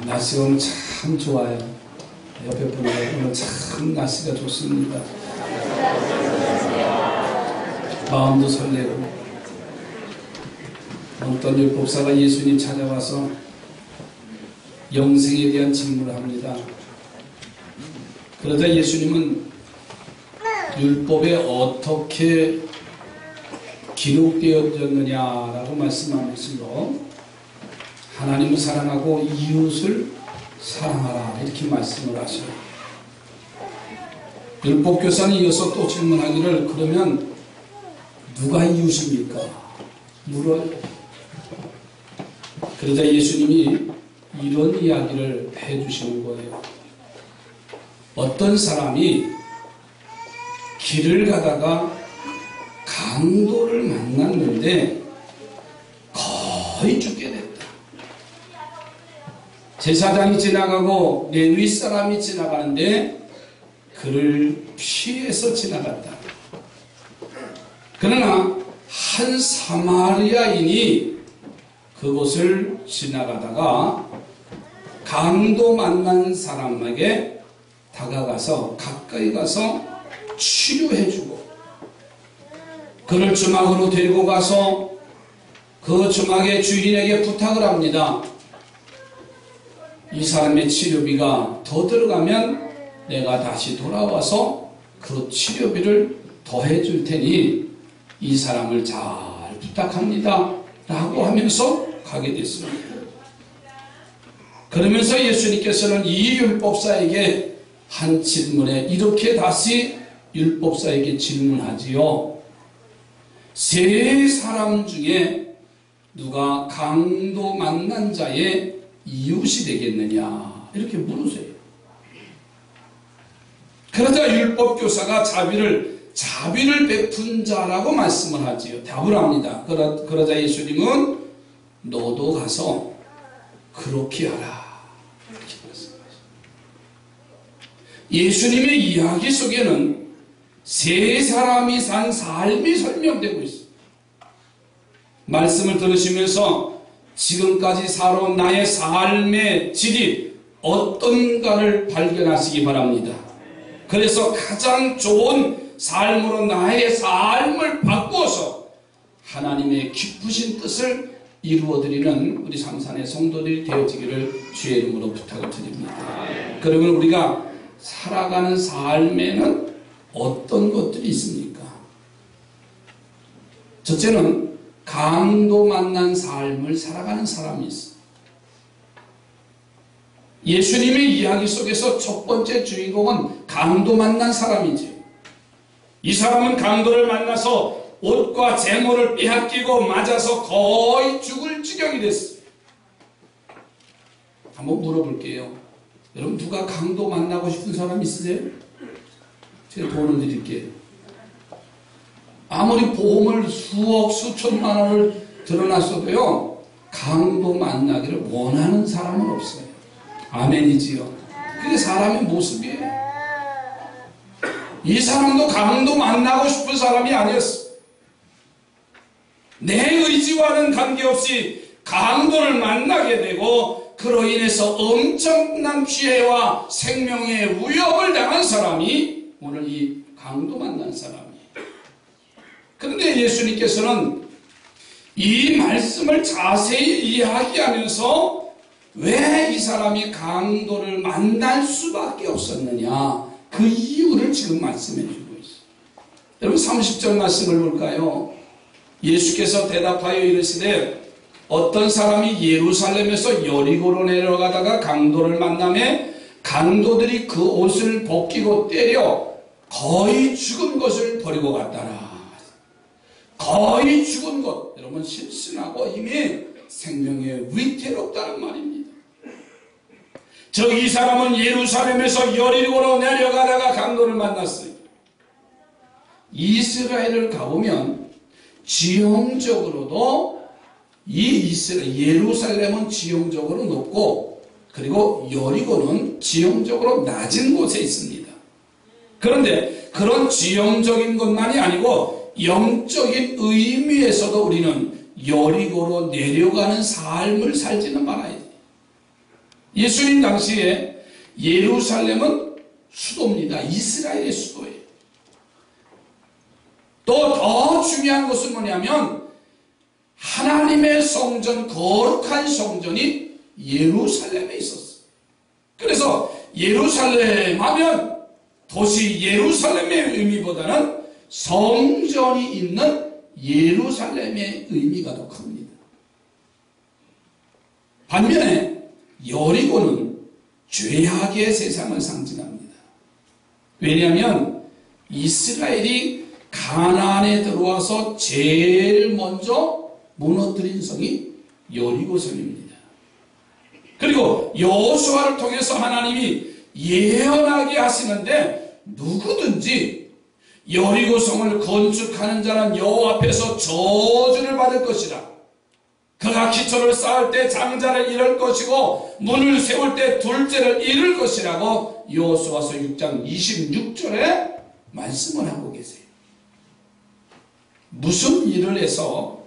날씨가 오늘 참 좋아요. 옆에 분들 오늘 참 날씨가 좋습니다. 마음도 설레고. 어떤 율법사가 예수님 찾아와서 영생에 대한 질문을 합니다. 그러자 예수님은 율법에 어떻게 기록되어졌느냐라고 말씀하면서 하나님을 사랑하고 이웃을 사랑하라 이렇게 말씀을 하셔요. 율법교사는 이어서 또 질문하기를 그러면 누가 이웃입니까? 물어요. 그러자 예수님이 이런 이야기를 해주시는 거예요. 어떤 사람이 길을 가다가 강도를 만났는데 거의 죽게 됐다. 제사장이 지나가고 내 윗사람이 지나가는데 그를 피해서 지나갔다. 그러나 한 사마리아인이 그곳을 지나가다가 강도 만난 사람에게 다가가서 가까이 가서 치료해주고 그를 주막으로 데리고 가서 그 주막의 주인에게 부탁을 합니다. 이 사람의 치료비가 더 들어가면 내가 다시 돌아와서 그 치료비를 더 해줄 테니 이 사람을 잘 부탁합니다 라고 하면서 가게 됐습니다. 그러면서 예수님께서는 이 율법사에게 한 질문에 이렇게 다시 율법사에게 질문하지요. 세 사람 중에 누가 강도 만난 자의 이웃이 되겠느냐 이렇게 물으세요. 그러자 율법교사가 자비를 베푼 자라고 말씀을 하지요. 답을 합니다. 그러자 예수님은 너도 가서 그렇게 하라 이렇게 말씀하십니다. 예수님의 이야기 속에는 세 사람이 산 삶이 설명되고 있습니다. 말씀을 들으시면서 지금까지 살아온 나의 삶의 질이 어떤가를 발견하시기 바랍니다. 그래서 가장 좋은 삶으로 나의 삶을 바꾸어서 하나님의 기쁘신 뜻을 이루어드리는 우리 삼산의 성도들이 되어지기를 주의 이름으로 부탁을 드립니다. 그러면 우리가 살아가는 삶에는 어떤 것들이 있습니까? 첫째는 강도 만난 삶을 살아가는 사람이 있어요. 예수님의 이야기 속에서 첫 번째 주인공은 강도 만난 사람이지. 이 사람은 강도를 만나서 옷과 재물을 빼앗기고 맞아서 거의 죽을 지경이 됐어요. 한번 물어볼게요. 여러분 누가 강도 만나고 싶은 사람 있으세요? 제가 돈을 드릴게요. 아무리 보험을 수억 수천만 원을 들어놨어도요 강도 만나기를 원하는 사람은 없어요. 아멘이지요. 그게 사람의 모습이에요. 이 사람도 강도 만나고 싶은 사람이 아니었어. 내 의지와는 관계없이 강도를 만나게 되고 그로 인해서 엄청난 피해와 생명의 위협을 당한 사람이 오늘 이 강도 만난 사람이에요. 그런데 예수님께서는 이 말씀을 자세히 이야기하면서 왜 이 사람이 강도를 만날 수밖에 없었느냐 그 이유를 지금 말씀해 주고 있어요. 여러분 30절 말씀을 볼까요? 예수께서 대답하여 이르시되 어떤 사람이 예루살렘에서 여리고로 내려가다가 강도를 만나매 강도들이 그 옷을 벗기고 때려 거의 죽은 것을 버리고 갔다라. 거의 죽은 것. 여러분 심신하고 이미 생명에 위태롭다는 말입니다. 이 사람은 예루살렘에서 여리고로 내려가다가 강도를 만났어요. 이스라엘을 가보면 지형적으로도 예루살렘은 지형적으로 높고 그리고 여리고는 지형적으로 낮은 곳에 있습니다. 그런데 그런 지형적인 것만이 아니고 영적인 의미에서도 우리는 여리고로 내려가는 삶을 살지는 말아야 돼요. 예수님 당시에 예루살렘은 수도입니다. 이스라엘의 수도예요. 또 더 중요한 것은 뭐냐면 하나님의 성전, 거룩한 성전이 예루살렘에 있었어요. 그래서 예루살렘 하면 도시 예루살렘의 의미보다는 성전이 있는 예루살렘의 의미가 더 큽니다. 반면에 여리고는 죄악의 세상을 상징합니다. 왜냐하면 이스라엘이 가나안에 들어와서 제일 먼저 무너뜨린 성이 여리고성입니다. 그리고 여호수아를 통해서 하나님이 예언하게 하시는데 누구든지 여리고성을 건축하는 자는 여호와 앞에서 저주를 받을 것이라. 그가 기초를 쌓을 때 장자를 잃을 것이고 문을 세울 때 둘째를 잃을 것이라고 여호수아서 6장 26절에 말씀을 하고 계세요. 무슨 일을 해서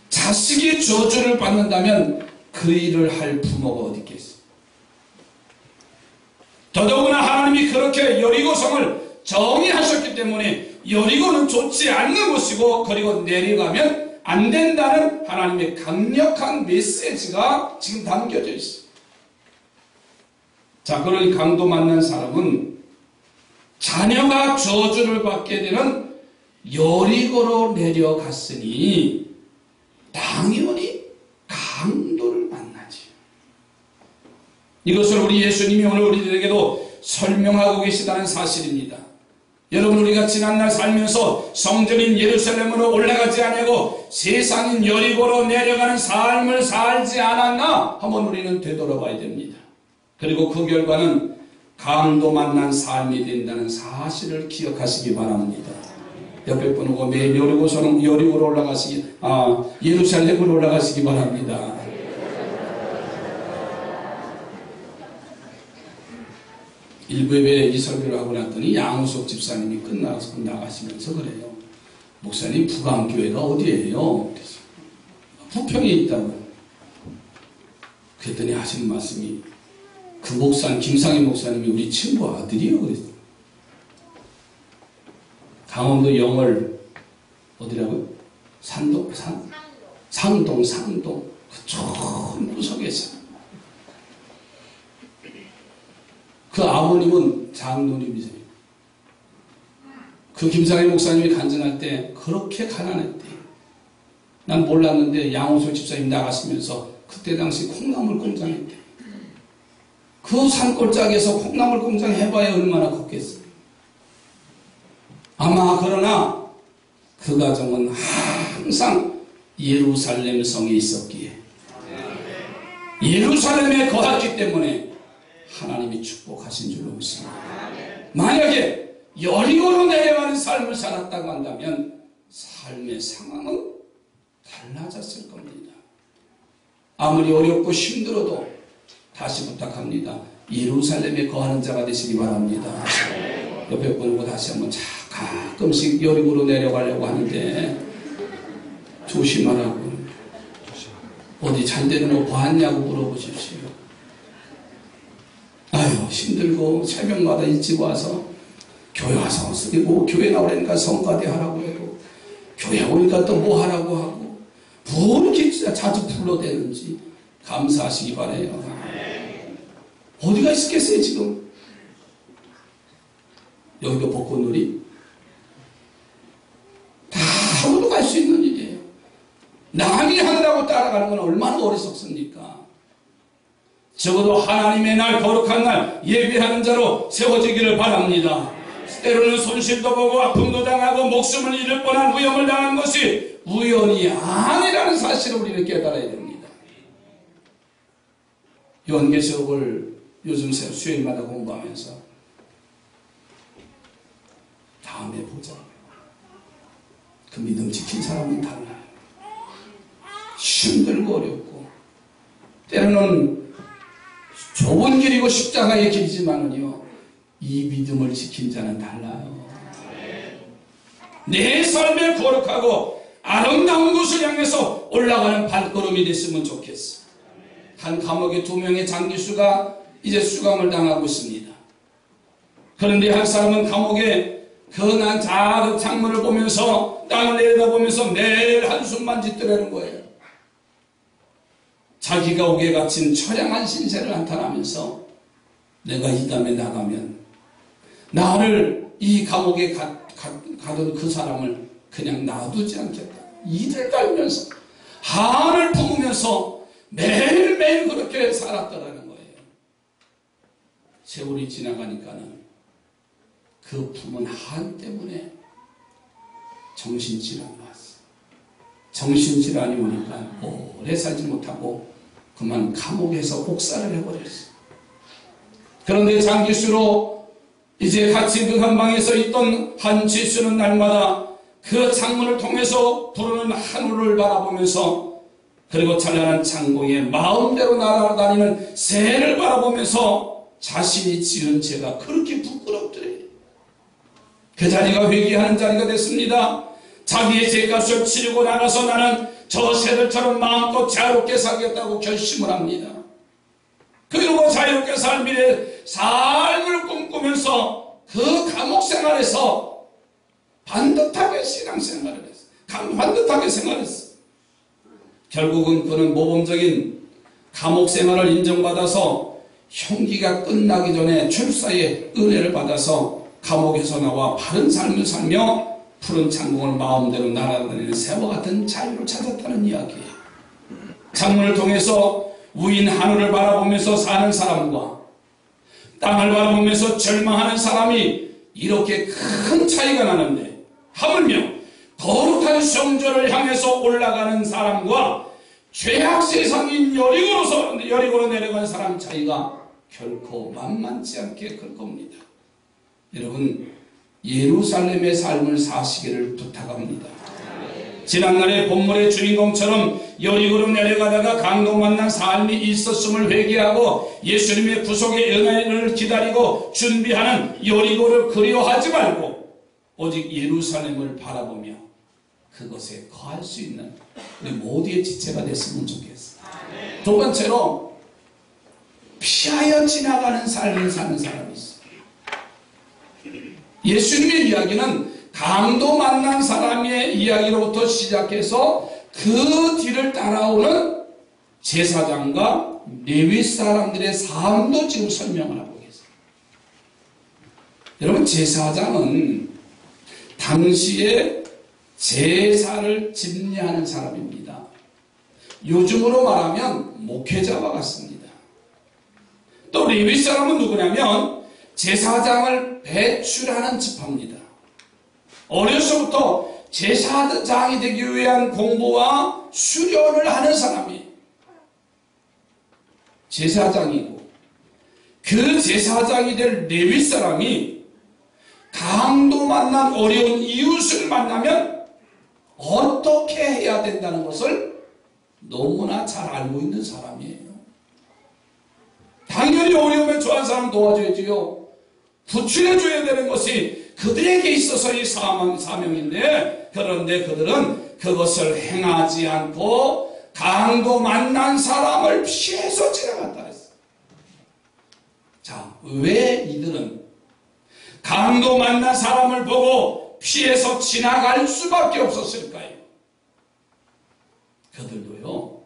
자식이 저주를 받는다면 그 일을 할 부모가 어디 있겠어요? 더더구나 하나님이 그렇게 여리고성을 정의하셨기 때문에 여리고는 좋지 않는 곳이고 그리고 내려가면 안 된다는 하나님의 강력한 메시지가 지금 담겨져 있어요. 자, 그런 강도 만난 사람은 자녀가 저주를 받게 되는 여리고로 내려갔으니 당연히 강도를 만나지. 이것을 우리 예수님이 오늘 우리들에게도 설명하고 계시다는 사실입니다. 여러분, 우리가 지난날 살면서 성전인 예루살렘으로 올라가지 않고 세상인 여리고로 내려가는 삶을 살지 않았나 한번 우리는 되돌아봐야 됩니다. 그리고 그 결과는 강도 만난 삶이 된다는 사실을 기억하시기 바랍니다. 옆에 분하고 매일 여리고로 올라가시기, 예루살렘으로 올라가시기 바랍니다. 일부 예배 이 설교를 하고 났더니 양우석 집사님이 끝나서 나가시면서 그래요. 목사님, 부강교회가 어디예요? 그래서 부평에 있다고. 그랬더니 하시는 말씀이 그 목사님, 김상희 목사님이 우리 친구 아들이요. 그랬어요. 강원도 영월 어디라고요? 상동 그 좁은 구석에서 그 아버님은 장로님이세요. 그 김상희 목사님이 간증할 때 그렇게 가난했대. 난 몰랐는데 양호솔 집사님 나가시면서 그때 당시 콩나물 공장 했대. 그 산골짜기에서 콩나물 공장 해봐야 얼마나 컸겠어. 아마 그러나 그 가정은 항상 예루살렘 성에 있었기에 예루살렘에 거했기 때문에 하나님이 축복하신 줄로 믿습니다. 만약에 여리고로 내려가는 삶을 살았다고 한다면 삶의 상황은 달라졌을 겁니다. 아무리 어렵고 힘들어도 다시 부탁합니다. 예루살렘에 거하는 자가 되시기 바랍니다. 옆에 보고 다시 한번 가끔씩 여리고로 내려가려고 하는데 조심하라고. 어디 잘 되는 거 봤냐고 물어보십시오. 아유, 힘들고 새벽마다 일찍 와서 교회 와서 쓰고 교회 나오려니까 성가대 하라고 해도 교회 오니까 또 뭐 하라고 하고 뭐 이렇게 자주 불러대는지 감사하시기 바래요. 어디가 있었겠어요 지금? 여기도 벚꽃놀이 다 하고도 갈 수 있는 일이에요. 남이 하느라고 따라가는 건 얼마나 어리석습니까? 적어도 하나님의 날, 거룩한 날 예배하는 자로 세워지기를 바랍니다. 때로는 손실도 보고 아픔도 당하고 목숨을 잃을 뻔한 위험을 당한 것이 우연이 아니라는 사실을 우리는 깨달아야 됩니다. 요한계시록을 요즘 수요일마다 공부하면서 다음에 보자. 그 믿음 지킨 사람은 달라요. 힘들고 어렵고 때로는 좁은 길이고 십자가의 길이지만은요, 이 믿음을 지킨 자는 달라요. 내 삶에 거룩하고 아름다운 곳을 향해서 올라가는 발걸음이 됐으면 좋겠어. 한 감옥에 2명의 장기수가 이제 수감을 당하고 있습니다. 그런데 한 사람은 감옥에 거난 작은 창문을 보면서 땅을 내려다보면서 매일 한숨만 짓더라는 거예요. 자기가 옥에 갇힌 처량한 신세를 한탄하면서 내가 이 다음에 나가면 나를 이 감옥에 가둔 그 사람을 그냥 놔두지 않겠다. 이를 달면서 한을 품으면서 매일매일 그렇게 살았더라는 거예요. 세월이 지나가니까는 그 품은 한 때문에 정신질환이 왔어요. 정신질환이 오니까 오래 살지 못하고 그만 감옥에서 옥살을 해버렸어요. 그런데 장기수로 이제 갇힌 그 한방에서 있던 한 지수는 날마다 그 창문을 통해서 부르는 하늘을 바라보면서 그리고 찬란한 창공에 마음대로 날아다니는 새를 바라보면서 자신이 지은 죄가 그렇게 부끄럽더래요. 그 자리가 회개하는 자리가 됐습니다. 자기의 죄값을 치르고 나가서 나는 저 새들처럼 마음껏 자유롭게 살겠다고 결심을 합니다. 그리고 자유롭게 살 미래 삶을 꿈꾸면서 그 감옥 생활에서 반듯하게 신앙생활을 했어요. 반듯하게 생활했어요. 결국은 그는 모범적인 감옥 생활을 인정받아서 형기가 끝나기 전에 출사의 은혜를 받아서 감옥에서 나와 바른 삶을 살며 푸른 창공을 마음대로 날아다니는 새와 같은 자유를 찾았다는 이야기예요. 창문을 통해서 우인 하늘을 바라보면서 사는 사람과 땅을 바라보면서 절망하는 사람이 이렇게 큰 차이가 나는데 하물며 거룩한 성전을 향해서 올라가는 사람과 죄악 세상인 여리고로 내려간 사람 차이가 결코 만만치 않게 클 겁니다. 여러분, 예루살렘의 삶을 사시기를 부탁합니다. 지난날의 본문의 주인공처럼 여리고로 내려가다가 강도 만난 삶이 있었음을 회개하고 예수님의 구속의 은혜를 기다리고 준비하는 여리고를 그리워하지 말고 오직 예루살렘을 바라보며 그것에 거할 수 있는 우리 모두의 지체가 됐으면 좋겠어요. 두 번째로 피하여 지나가는 삶을 사는 사람이 있어요. 예수님의 이야기는 강도 만난 사람의 이야기로부터 시작해서 그 뒤를 따라오는 제사장과 레위 사람들의 삶도 지금 설명을 하고 계세요. 여러분, 제사장은 당시에 제사를 집례하는 사람입니다. 요즘으로 말하면 목회자와 같습니다. 또 레위 사람은 누구냐면 제사장을 배출하는 지파입니다. 어려서부터 제사장이 되기 위한 공부와 수련을 하는 사람이 제사장이고, 그 제사장이 될 레위 사람이 강도 만난 어려운 이웃을 만나면 어떻게 해야 된다는 것을 너무나 잘 알고 있는 사람이에요. 당연히 어려움에 처한 사람 도와줘야지요. 구출해줘야 되는 것이 그들에게 있어서의 사명인데, 그런데 그들은 그것을 행하지 않고 강도 만난 사람을 피해서 지나갔다 했어요. 자, 왜 이들은 강도 만난 사람을 보고 피해서 지나갈 수밖에 없었을까요? 그들도요,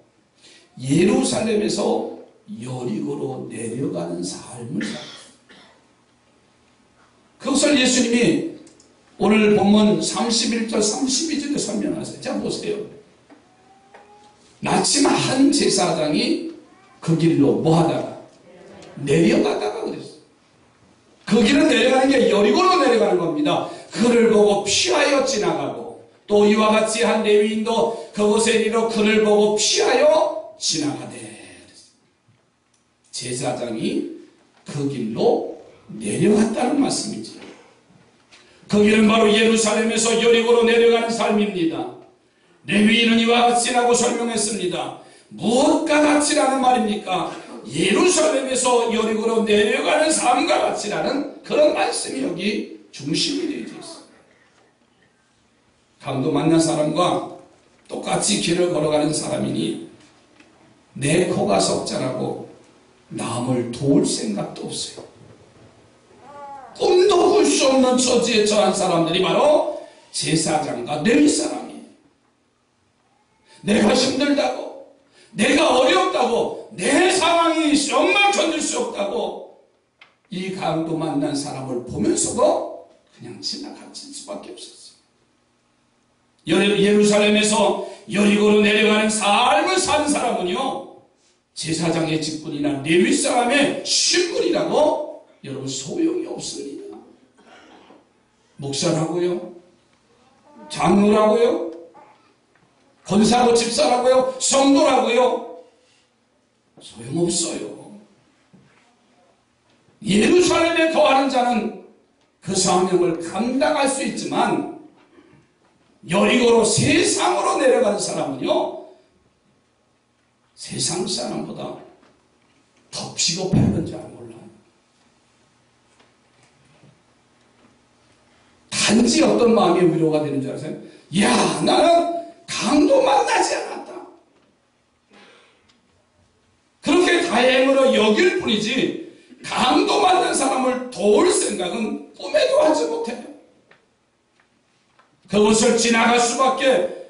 예루살렘에서 여리고로 내려가는 삶을 살았어요. 그것을 예수님이 오늘 본문 31절 32절에 설명하세요. 자, 보세요. 마침 한 제사장이 그 길로 뭐 하다가 내려가다가 그랬어요. 그 길은 내려가는 게 여리고로 내려가는 겁니다. 그를 보고 피하여 지나가고, 또 이와 같이 한 레위인도 그곳에 이르러 그를 보고 피하여 지나가되, 제사장이 그 길로 내려갔다는 말씀이죠. 그 길은 바로 예루살렘에서 여리고로 내려가는 삶입니다. 레위인은 이와 같이라고 설명했습니다. 무엇과 같이라는 말입니까? 예루살렘에서 여리고로 내려가는 삶과 같이라는 그런 말씀이 여기 중심이 되어 있습니다. 강도 만난 사람과 똑같이 길을 걸어가는 사람이니 내 코가 석자라고 남을 도울 생각도 없어요. 꿈도 꿀 수 없는 처지에 처한 사람들이 바로 제사장과 레위 사람이에요. 내가 힘들다고, 내가 어렵다고, 내 상황이 정말 견딜 수 없다고 이 강도 만난 사람을 보면서도 그냥 지나갈 수밖에 없었어요. 예루살렘에서 여리고로 내려가는 삶을 사는 사람은요, 제사장의 직분이나 레위 사람의 신분이라고 여러분 소용이 없습니다. 목사라고요, 장로라고요, 권사고 집사라고요, 성도라고요, 소용없어요. 예루살렘에 거하는 자는 그 사명을 감당할 수 있지만 여리고로 세상으로 내려가는 사람은요, 세상 사람보다 더 비겁할 건지 몰라요. 단지 어떤 마음이 위로가 되는 줄 아세요? 야, 나는 강도 만나지 않았다. 그렇게 다행으로 여길 뿐이지 강도 만난 사람을 도울 생각은 꿈에도 하지 못해요. 그것을 지나갈 수밖에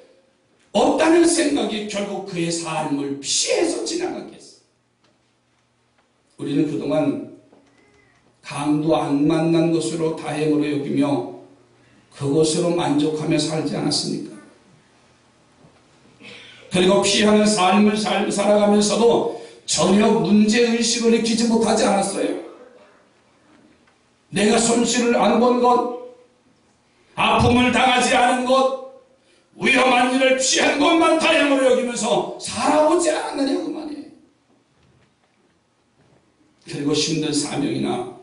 없다는 생각이 결국 그의 삶을 피해서 지나가게 했어요. 우리는 그동안 강도 안 만난 것으로 다행으로 여기며 그것으로 만족하며 살지 않았습니까? 그리고 피하는 삶을 살아가면서도 전혀 문제의식을 익히지 못하지 않았어요. 내가 손실을 안 본 것, 아픔을 당하지 않은 것, 위험한 일을 피한 것만 다행으로 여기면서 살아오지 않았느냐 그 말이에요. 그리고 힘든 사명이나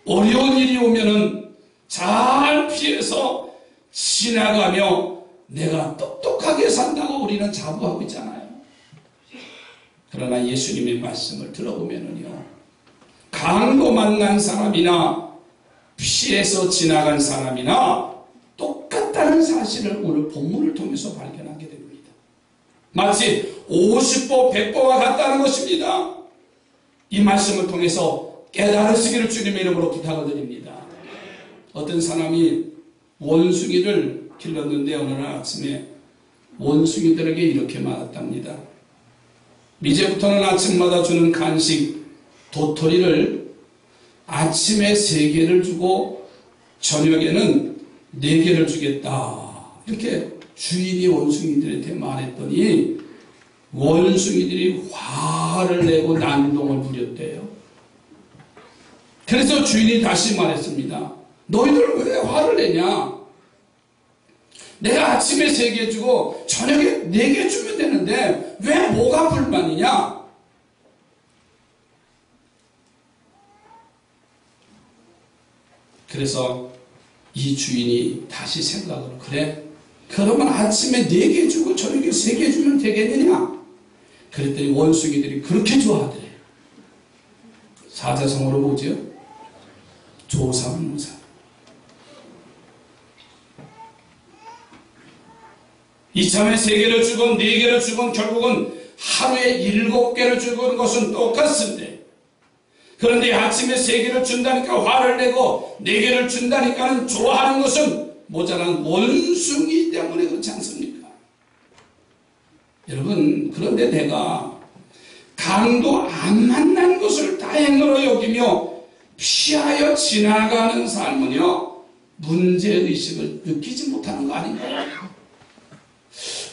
어려운 일이 오면은 잘 피해서 지나가며 내가 똑똑하게 산다고 우리는 자부하고 있잖아요. 그러나 예수님의 말씀을 들어보면은요, 강도 만난 사람이나 피해서 지나간 사람이나 똑같다는 사실을 오늘 본문을 통해서 발견하게 됩니다. 마치 50보 100보와 같다는 것입니다. 이 말씀을 통해서 깨달으시기를 주님의 이름으로 부탁을 드립니다. 어떤 사람이 원숭이를 길렀는데 어느 날 아침에 원숭이들에게 이렇게 말했답니다. 이제부터는 아침마다 주는 간식 도토리를 아침에 3개를 주고 저녁에는 4개를 주겠다. 이렇게 주인이 원숭이들한테 말했더니 원숭이들이 화를 내고 난동을 부렸대요. 그래서 주인이 다시 말했습니다. 너희들 왜 화를 내냐? 내가 아침에 3개 주고 저녁에 4개 주면 되는데 왜 뭐가 불만이냐? 그래서 이 주인이 다시 생각을, 그래? 그러면 아침에 4개 주고 저녁에 3개 주면 되겠느냐? 그랬더니 원숭이들이 그렇게 좋아하더래. 사자성어로 뭐죠? 조삼무사. 이참에 3개를 주건 4개를 주건 결국은 하루에 7개를 주건 것은 똑같은데, 그런데 아침에 3개를 준다니까 화를 내고 4개를 준다니까는 좋아하는 것은 모자란 원숭이 때문에 그렇지 않습니까? 여러분, 그런데 내가 강도 안 만난 것을 다행으로 여기며 피하여 지나가는 삶은요, 문제의식을 느끼지 못하는 거 아닌가요?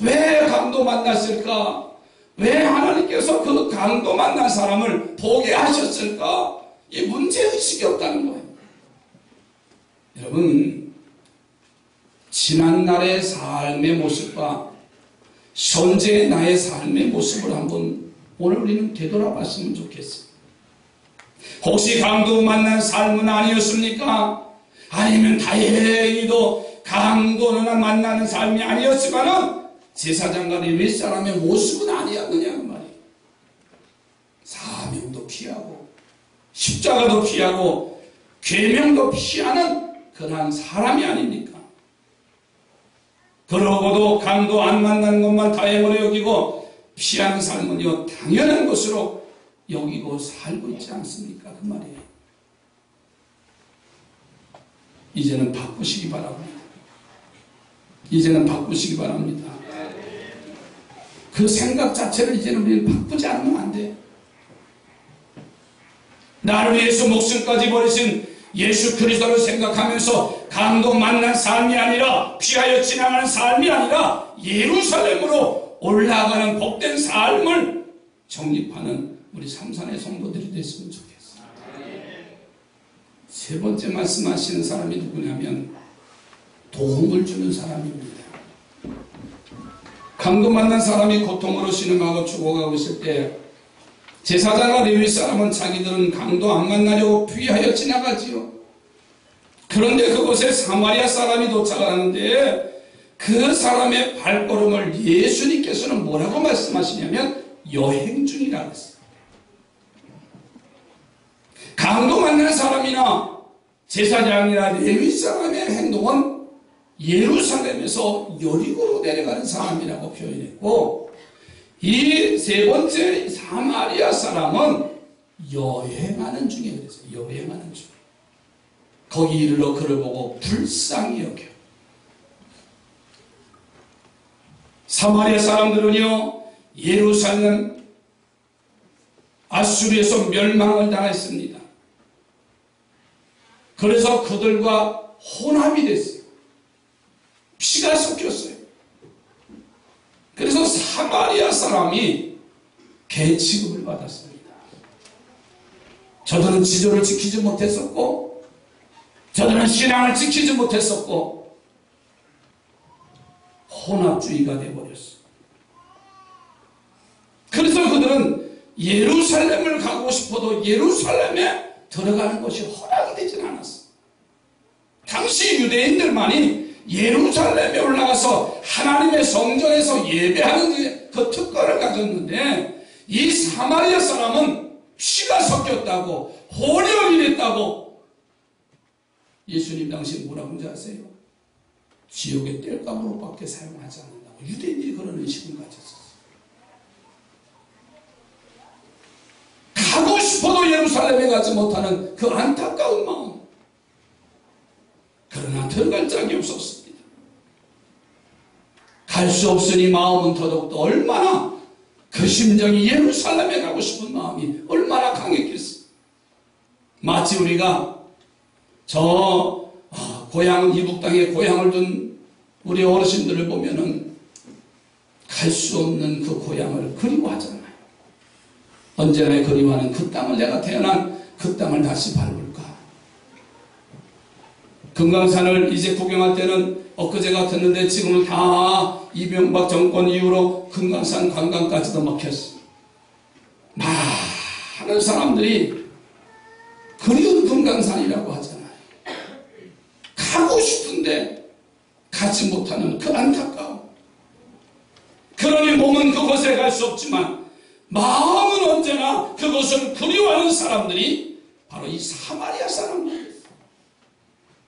왜 강도 만났을까? 왜 하나님께서 그 강도 만난 사람을 보게 하셨을까? 이 문제의식이 없다는 거예요. 여러분, 지난날의 삶의 모습과 현재의 나의 삶의 모습을 한번 오늘 우리는 되돌아봤으면 좋겠어요. 혹시 강도 만난 삶은 아니었습니까? 아니면 다행히도 강도나 만나는 삶이 아니었지만은 제사장과 레위 사람의 모습은 아니었느냐 그 말이에요. 사명도 피하고 십자가도 피하고 계명도 피하는 그러한 사람이 아닙니까? 그러고도 강도 안 만난 것만 다행으로 여기고 피하는 삶은요 당연한 것으로 여기고 살고 있지 않습니까? 그 말이에요. 이제는 바꾸시기 바랍니다. 이제는 바꾸시기 바랍니다. 그 생각 자체를 이제는 우리는 바꾸지 않으면 안 돼. 나를 위해서 목숨까지 버리신 예수 그리스도를 생각하면서 강도 만난 삶이 아니라 피하여 지나가는 삶이 아니라 예루살렘으로 올라가는 복된 삶을 정립하는 우리 삼산의 성도들이 됐으면 좋겠어요. 세 번째 말씀하시는 사람이 누구냐면 도움을 주는 사람입니다. 강도 만난 사람이 고통으로 신음하고 죽어가고 있을 때 제사장과 레위 사람은 자기들은 강도 안 만나려고 피하여 지나가지요. 그런데 그곳에 사마리아 사람이 도착을 하는데 그 사람의 발걸음을 예수님께서는 뭐라고 말씀하시냐면 여행 중이라고 했어요. 강도 만난 사람이나 제사장이나 레위 사람의 행동은 예루살렘에서 여리고로 내려가는 사람이라고 표현했고, 이 세 번째 사마리아 사람은 여행하는 중에 그랬어요. 여행하는 중. 거기 이르러 그를 보고 불쌍히 여겨. 사마리아 사람들은요 예루살렘 아수르에서 멸망을 당했습니다. 그래서 그들과 혼합이 됐어요. 피가 섞였어요. 그래서 사마리아 사람이 개 취급을 받았습니다. 저들은 지조를 지키지 못했었고, 저들은 신앙을 지키지 못했었고, 혼합주의가 되어버렸어요. 그래서 그들은 예루살렘을 가고 싶어도 예루살렘에 들어가는 것이 허락이 되질 않았어요. 당시 유대인들만이 예루살렘에 올라가서 하나님의 성전에서 예배하는 그 특권을 가졌는데, 이 사마리아 사람은 피가 섞였다고, 혼혈이 됐다고. 예수님 당시 뭐라고 하는지 아세요? 지옥의 땔감으로밖에 사용하지 않는다고. 유대인들이 그런 의식을 가졌었어요. 가고 싶어도 예루살렘에 가지 못하는 그 안타까운 마음. 그러나 들어갈 짝이 없었습니다. 갈 수 없으니 마음은 더더욱더 얼마나 그 심정이 예루살렘에 가고 싶은 마음이 얼마나 강했겠어요. 마치 우리가 고향, 이북 땅에 고향을 둔 우리 어르신들을 보면은 갈 수 없는 그 고향을 그리워하잖아요. 언제나 그리워하는 그 땅을, 내가 태어난 그 땅을 다시 밟을까. 금강산을 이제 구경할 때는 엊그제 같았는데 지금은 다 이명박 정권 이후로 금강산 관광까지도 막혔어요. 많은 사람들이 그리운 금강산이라고 하잖아요. 가고 싶은데 가지 못하는 그 안타까움. 그러니 몸은 그곳에 갈 수 없지만 마음은 언제나 그것을 그리워하는 사람들이 바로 이 사마리아 사람들이에요.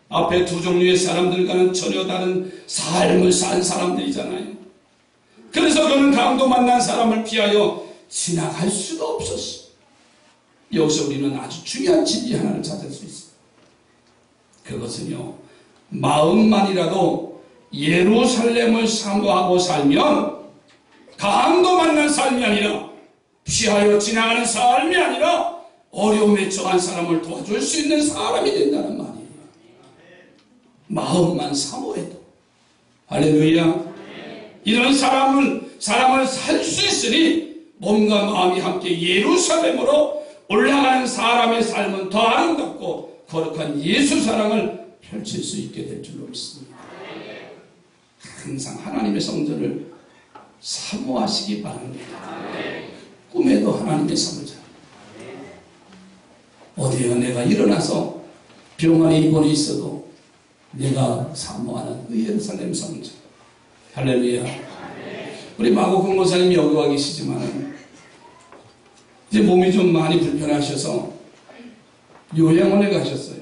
앞에 두 종류의 사람들과는 전혀 다른 삶을 산 사람들이잖아요. 그래서 그는 강도 만난 사람을 피하여 지나갈 수가 없었어. 여기서 우리는 아주 중요한 진리 하나를 찾을 수 있어요. 그것은요, 마음만이라도 예루살렘을 사모하고 살면 강도 만난 삶이 아니라, 피하여 지나가는 삶이 아니라 어려움에 처한 사람을 도와줄 수 있는 사람이 된다는 말이에요. 마음만 사모해도. 할렐루야. 이런 사람을 살 수 있으니 몸과 마음이 함께 예루살렘으로 올라가는 사람의 삶은 더 아름답고 거룩한 예수 사랑을 펼칠 수 있게 될 줄로 믿습니다. 항상 하나님의 성전을 사모하시기 바랍니다. 꿈에도 하나님의 성전. 어디에 내가 일어나서 병원에 입원해 있어도 내가 사모하는 그 예루살렘 성전. 할렐루야. 우리 마고금 목사님이 여기 와 계시지만 이제 몸이 좀 많이 불편하셔서 요양원에 가셨어요.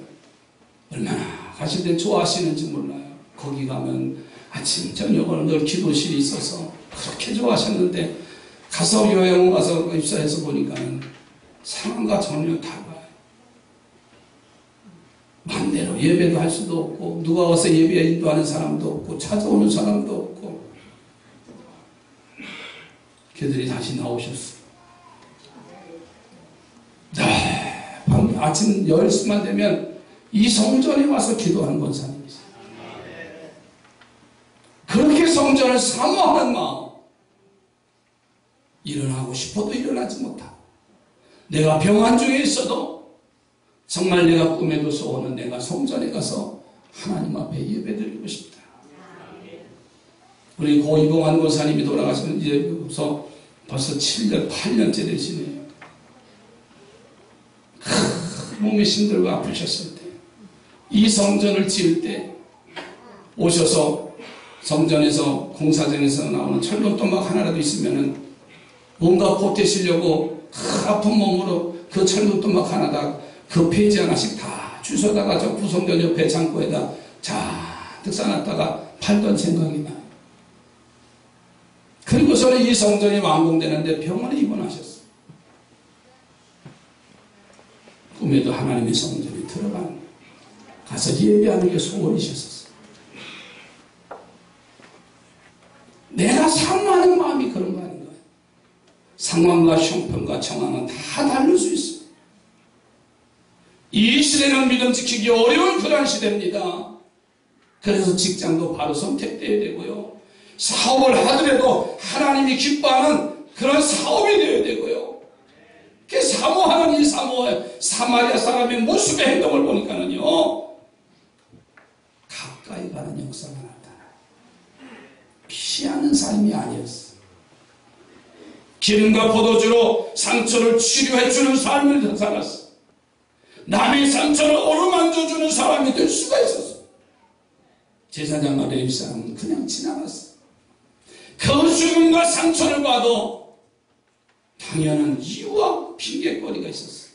얼마나 가실 때 좋아하시는지 몰라요. 거기 가면 아침 저녁으로 늘 기도실이 있어서 그렇게 좋아하셨는데 가서 요양 가서 입사해서 보니까는 상황과 전혀 달라요. 맘대로 예배도 할 수도 없고, 누가 와서 예배 인도하는 사람도 없고, 찾아오는 사람도 없고, 걔들이 다시 나오셨어요. 아침 10시만 되면 이 성전에 와서 기도하는 권사님이 있어요. 그렇게 성전을 사모하는 마음, 일어나고 싶어도 일어나지 못하고, 내가 병환 중에 있어도 정말 내가 꿈에도 소원은 내가 성전에 가서 하나님 앞에 예배드리고 싶다. 우리 고이봉환 권사님이 돌아가시면 이제 벌써 7년, 8년째 되시네요. 몸이 힘들고 아프셨을 때, 이 성전을 지을 때 오셔서 성전에서 공사장에서 나오는 철로토막 하나라도 있으면은 뭔가 보태시려고 아픈 몸으로 그 철로토막 하나다 그 페이지 하나씩 다 주워다가 저 구성전 옆에 창고에다 잔뜩 싸놨다가 팔던 생각이 나요. 그리고서는 이 성전이 완공되는데 병원에 입원하셨어요. 꿈에도 하나님의 성전에 들어가는, 가서 예배하는 게 소원이셨었어요. 내가 사모하는 마음이 그런 거 아닌가요? 상황과 형편과 정황은 다 다를 수 있어요. 이 시대는 믿음 지키기 어려운 그런 시대입니다. 그래서 직장도 바로 선택되어야 되고요. 사업을 하더라도 하나님이 기뻐하는 그런 사업이 되어야 되고요. 그 사모하는 이 사마리아 사람의 모습의 행동을 보니까는요, 가까이 가는 역사가 나타나요. 피하는 삶이 아니었어. 기름과 포도주로 상처를 치료해주는 삶을 살았어. 남의 상처를 어루만져주는 사람이 될 수가 있었어. 제사장과 레위 사람은 그냥 지나갔어. 그 죽음과 상처를 봐도 당연한 이유와 핑계거리가 있었어요.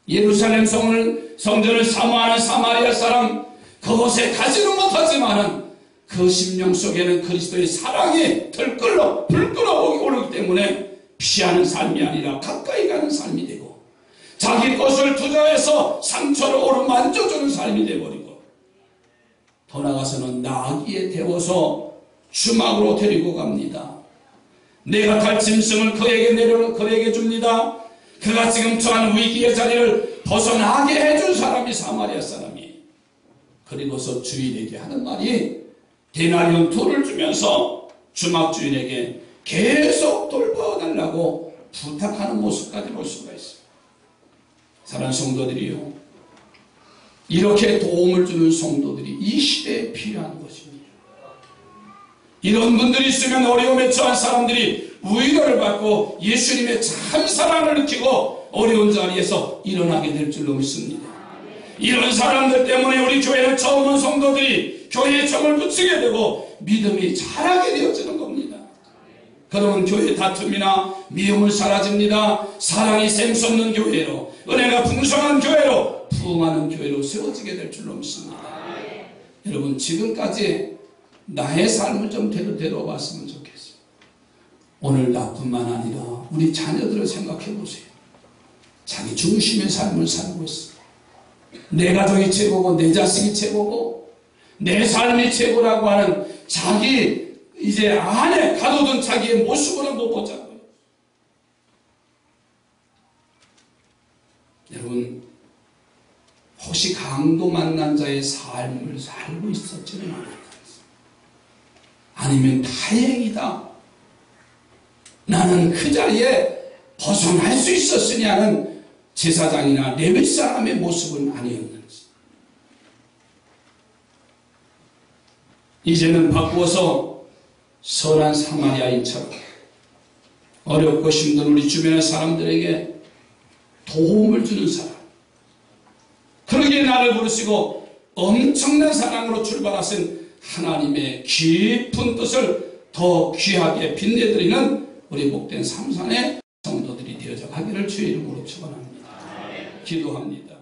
예루살렘 성전을 사모하는 사마리아 사람, 그곳에 가지는 못하지만은 그 심령 속에는 그리스도의 사랑이 불끌어 오르기 때문에 피하는 삶이 아니라 가까이 가는 삶이 되고, 자기 것을 투자해서 상처를 어루만져주는 삶이 되어버리고, 더 나아가서는 나귀에 태워서 주막으로 데리고 갑니다. 내가 탈 짐승을 그에게 줍니다. 그가 지금 처한 위기의 자리를 벗어나게 해준 사람이 사마리아 사람이. 그리고서 주인에게 하는 말이 데나리온 2를 주면서 주막 주인에게 계속 돌봐달라고 부탁하는 모습까지 볼 수가 있어요. 사랑하는 성도들이요, 이렇게 도움을 주는 성도들이 이 시대에 필요한 것입니다. 이런 분들이 있으면 어려움에 처한 사람들이 위로를 받고 예수님의 참 사랑을 느끼고 어려운 자리에서 일어나게 될 줄로 믿습니다. 이런 사람들 때문에 우리 교회를 처음 온 성도들이 교회에 정을 붙이게 되고 믿음이 자라게 되어지는 겁니다. 그러면 교회 다툼이나 미움을 사라집니다. 사랑이 샘솟는 교회로, 은혜가 풍성한 교회로, 부흥하는 교회로 세워지게 될 줄로 믿습니다. 여러분, 지금까지 나의 삶을 좀 되돌아봤으면 좋겠어요. 오늘 나뿐만 아니라 우리 자녀들을 생각해 보세요. 자기 중심의 삶을 살고 있어. 내 가족이 최고고, 내 자식이 최고고, 내 삶이 최고라고 하는 자기 이제 안에 가둬둔 자기의 모습을 못 보자고요. 여러분, 혹시 강도 만난 자의 삶을 살고 있었지는 않을까요? 아니면 다행이다, 나는 그 자리에 벗어날 수 있었으니 하는 제사장이나 레위 사람의 모습은 아니었는지. 이제는 바꾸어서 선한 사마리아인처럼 어렵고 힘든 우리 주변의 사람들에게 도움을 주는 사람, 그러기에 나를 부르시고 엄청난 사랑으로 출발하신 하나님의 깊은 뜻을 더 귀하게 빛내드리는 우리 복된 삼산의 성도들이 되어져 가기를 주의 이름으로 축원합니다. 기도합니다.